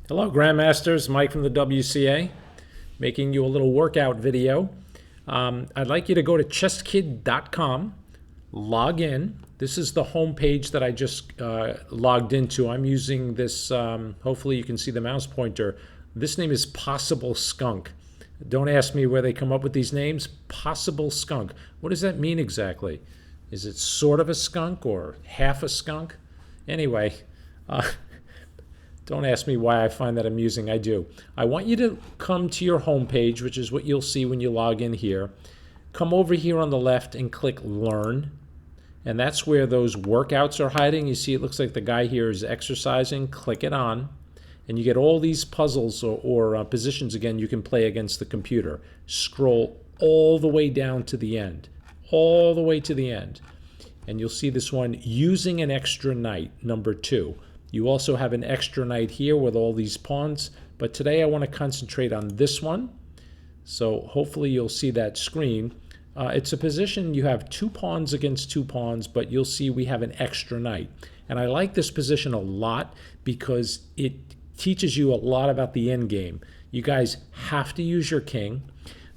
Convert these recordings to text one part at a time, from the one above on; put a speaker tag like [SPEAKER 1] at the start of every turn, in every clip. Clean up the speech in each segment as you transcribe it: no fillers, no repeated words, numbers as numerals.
[SPEAKER 1] Hello, Grandmasters. Mike from the WCA, making you a little workout video. I'd like you to go to chesskid.com, log in. This is the home page that I just logged into. I'm using this, hopefully you can see the mouse pointer. This name is Possible Skunk. Don't ask me where they come up with these names. Possible Skunk. What does that mean exactly? Is it sort of a skunk or half a skunk? Anyway, don't ask me why I find that amusing. I do. I want you to come to your home page, which is what you'll see when you log in here. Come over here on the left and click Learn. And that's where those workouts are hiding. You see it looks like the guy here is exercising. Click it on. And you get all these puzzles or positions again you can play against the computer. Scroll all the way down to the end. All the way to the end. And you'll see this one, Using an Extra Knight, number 2. You also have an extra knight here with all these pawns, but today I want to concentrate on this one. So hopefully you'll see that screen. It's a position you have 2 pawns against 2 pawns, but you'll see we have an extra knight. And I like this position a lot because it teaches you a lot about the end game. You guys have to use your king.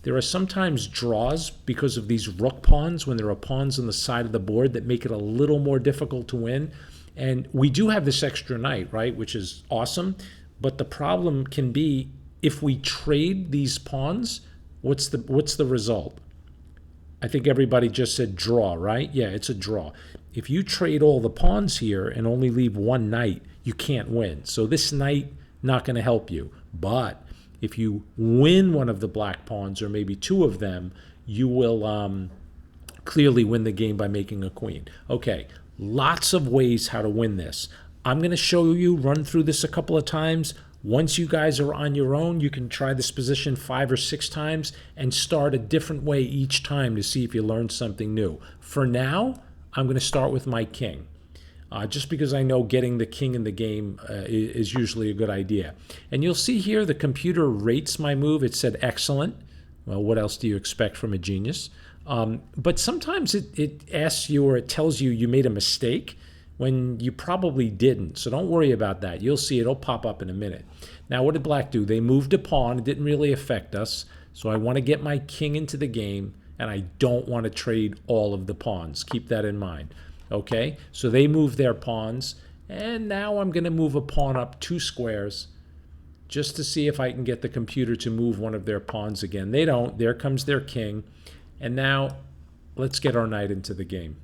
[SPEAKER 1] There are sometimes draws because of these rook pawns when there are pawns on the side of the board that make it a little more difficult to win. And we do have this extra knight, right, which is awesome. But the problem can be if we trade these pawns, what's the result? I think everybody just said draw, right? Yeah, it's a draw. If you trade all the pawns here and only leave one knight, you can't win. So this knight not going to help you. But if you win one of the black pawns, or maybe 2 of them, you will clearly win the game by making a queen. Okay. Lots of ways how to win this. I'm going to show you, run through this a couple of times. Once you guys are on your own, you can try this position 5 or 6 times and start a different way each time to see if you learn something new. For now, I'm going to start with my king. Just because I know getting the king in the game is usually a good idea. And you'll see here the computer rates my move. It said excellent. Well, what else do you expect from a genius? But sometimes it asks you or it tells you made a mistake when you probably didn't. So don't worry about that. You'll see it'll pop up in a minute. Now, what did black do? They moved a pawn. It didn't really affect us. So I want to get my king into the game, and I don't want to trade all of the pawns. Keep that in mind. Okay? So they moved their pawns, and now I'm going to move a pawn up 2 squares just to see if I can get the computer to move one of their pawns again. They don't. There comes their king. And now, let's get our knight into the game.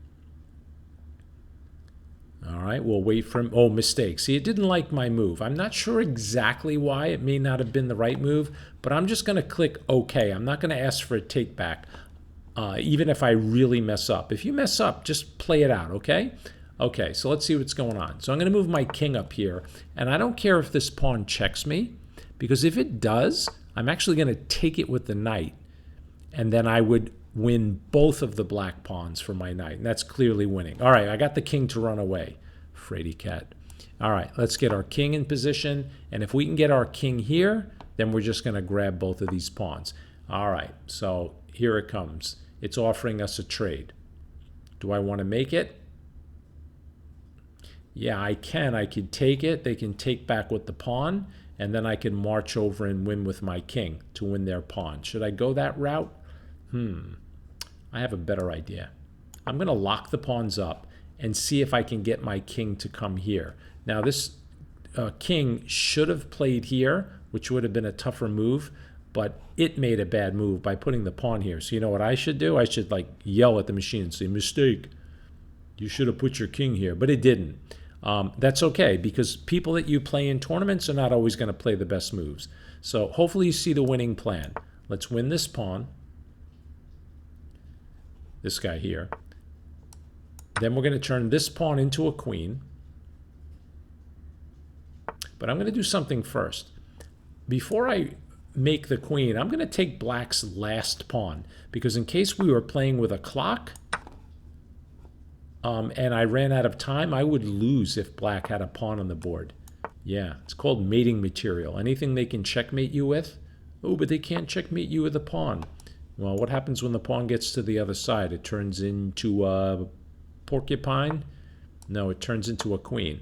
[SPEAKER 1] All right, we'll wait for him. Oh, mistake. See, it didn't like my move. I'm not sure exactly why. It may not have been the right move, but I'm just going to click OK. I'm not going to ask for a take back, even if I really mess up. If you mess up, just play it out, okay? Okay, so let's see what's going on. So I'm going to move my king up here, and I don't care if this pawn checks me, because if it does, I'm actually going to take it with the knight, and then I would win both of the black pawns for my knight, and that's clearly winning. All right, I got the king to run away. Fraidy cat. All right, let's get our king in position, and if we can get our king here, then we're just going to grab both of these pawns. All right, so here it comes. It's offering us a trade. Do I want to make it? Yeah, I can. I could take it. They can take back with the pawn, and then I can march over and win with my king to win their pawn. Should I go that route? I have a better idea. I'm going to lock the pawns up and see if I can get my king to come here. Now this king should have played here, which would have been a tougher move, but it made a bad move by putting the pawn here. So you know what I should do? I should like yell at the machine and say, mistake. You should have put your king here, but it didn't. That's okay, because people that you play in tournaments are not always going to play the best moves. So hopefully you see the winning plan. Let's win this pawn. This guy here. Then we're going to turn this pawn into a queen. But I'm going to do something first. Before I make the queen, I'm going to take black's last pawn, because in case we were playing with a clock and I ran out of time, I would lose if black had a pawn on the board. Yeah, it's called mating material. Anything they can checkmate you with? Oh, but they can't checkmate you with a pawn. Well, what happens when the pawn gets to the other side? It turns into a porcupine? No, it turns into a queen.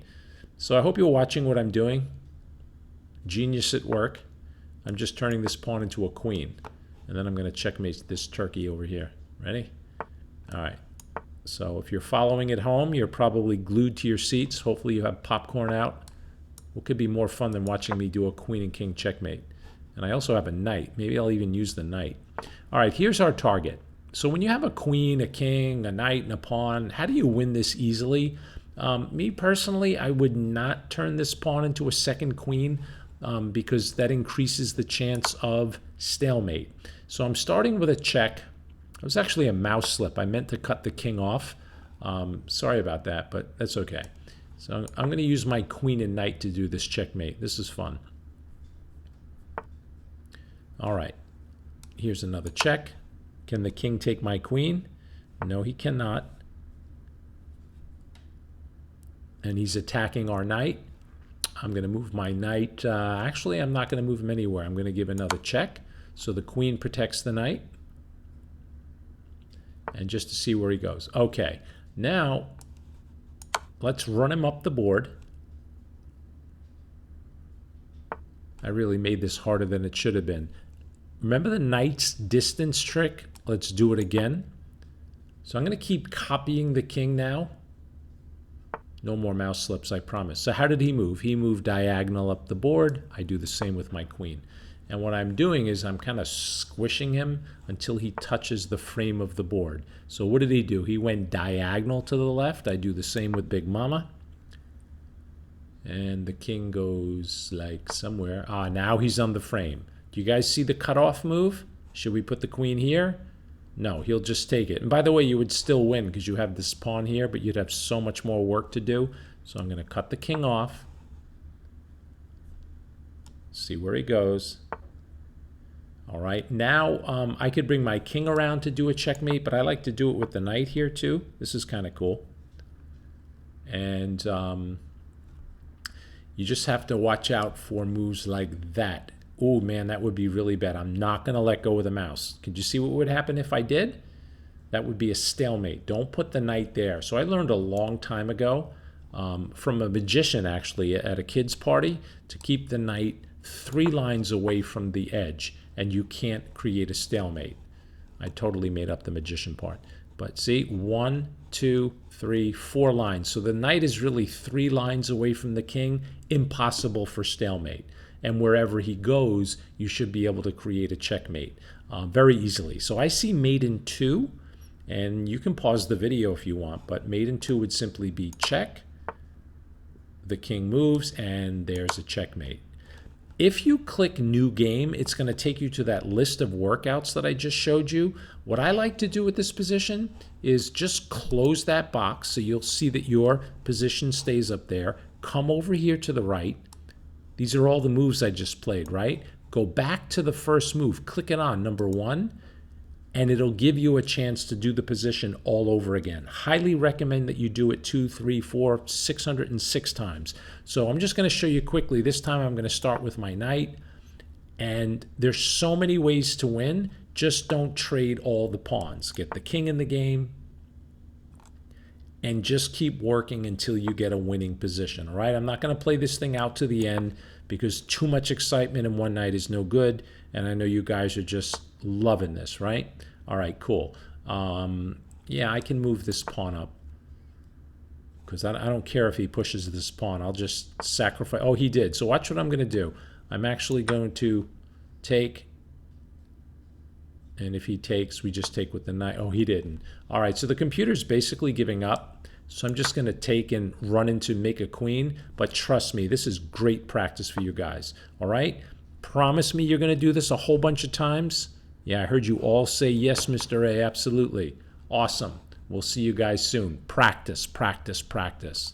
[SPEAKER 1] So I hope you're watching what I'm doing. Genius at work. I'm just turning this pawn into a queen. And then I'm going to checkmate this turkey over here. Ready? All right. So if you're following at home, you're probably glued to your seats. Hopefully you have popcorn out. What could be more fun than watching me do a queen and king checkmate? And I also have a knight. Maybe I'll even use the knight. All right, here's our target. So when you have a queen, a king, a knight, and a pawn, how do you win this easily? Me personally, I would not turn this pawn into a second queen because that increases the chance of stalemate. So I'm starting with a check. It was actually a mouse slip. I meant to cut the king off. Sorry about that, but that's okay. So I'm going to use my queen and knight to do this checkmate. This is fun. All right. Here's another check. Can the king take my queen? No, he cannot. And he's attacking our knight. I'm going to move my knight. Actually, I'm not going to move him anywhere. I'm going to give another check. So the queen protects the knight. And just to see where he goes. Okay, now let's run him up the board. I really made this harder than it should have been. Remember the knight's distance trick? Let's do it again. So I'm going to keep copying the king now. No more mouse slips, I promise. So how did he move? He moved diagonal up the board. I do the same with my queen. And what I'm doing is I'm kind of squishing him until he touches the frame of the board. So what did he do? He went diagonal to the left. I do the same with Big Mama. And the king goes like somewhere. Ah, now he's on the frame. Do you guys see the cutoff move? Should we put the queen here? No, he'll just take it. And by the way, you would still win because you have this pawn here, but you'd have so much more work to do. So I'm going to cut the king off. See where he goes. All right, now I could bring my king around to do a checkmate, but I like to do it with the knight here too. This is kind of cool. And you just have to watch out for moves like that. Oh man, that would be really bad. I'm not going to let go of the mouse. Could you see what would happen if I did? That would be a stalemate. Don't put the knight there. So I learned a long time ago from a magician actually at a kid's party to keep the knight 3 lines away from the edge, and you can't create a stalemate. I totally made up the magician part. But see, 1, 2, 3, 4 lines. So the knight is really 3 lines away from the king. Impossible for stalemate. And wherever he goes, you should be able to create a checkmate very easily. So I see mate in 2, and you can pause the video if you want, but mate in 2 would simply be check. The king moves, and there's a checkmate. If you click New Game, it's going to take you to that list of workouts that I just showed you. What I like to do with this position is just close that box so you'll see that your position stays up there. Come over here to the right. These are all the moves I just played, right? Go back to the first move. Click it on, number 1, and it'll give you a chance to do the position all over again. Highly recommend that you do it 2, 3, 4, 606 times. So I'm just going to show you quickly. This time I'm going to start with my knight. And there's so many ways to win. Just don't trade all the pawns. Get the king in the game. And just keep working until you get a winning position, all right? I'm not going to play this thing out to the end because too much excitement in one night is no good. And I know you guys are just loving this, right? All right, cool. Yeah, I can move this pawn up because I don't care if he pushes this pawn. I'll just sacrifice. Oh, he did. So watch what I'm going to do. I'm actually going to take, and if he takes, we just take with the knight. Oh, he didn't. All right, so the computer's basically giving up. So I'm just going to take and run into make a queen. But trust me, this is great practice for you guys. All right? Promise me you're going to do this a whole bunch of times. Yeah, I heard you all say yes, Mr. A. Absolutely. Awesome. We'll see you guys soon. Practice, practice, practice.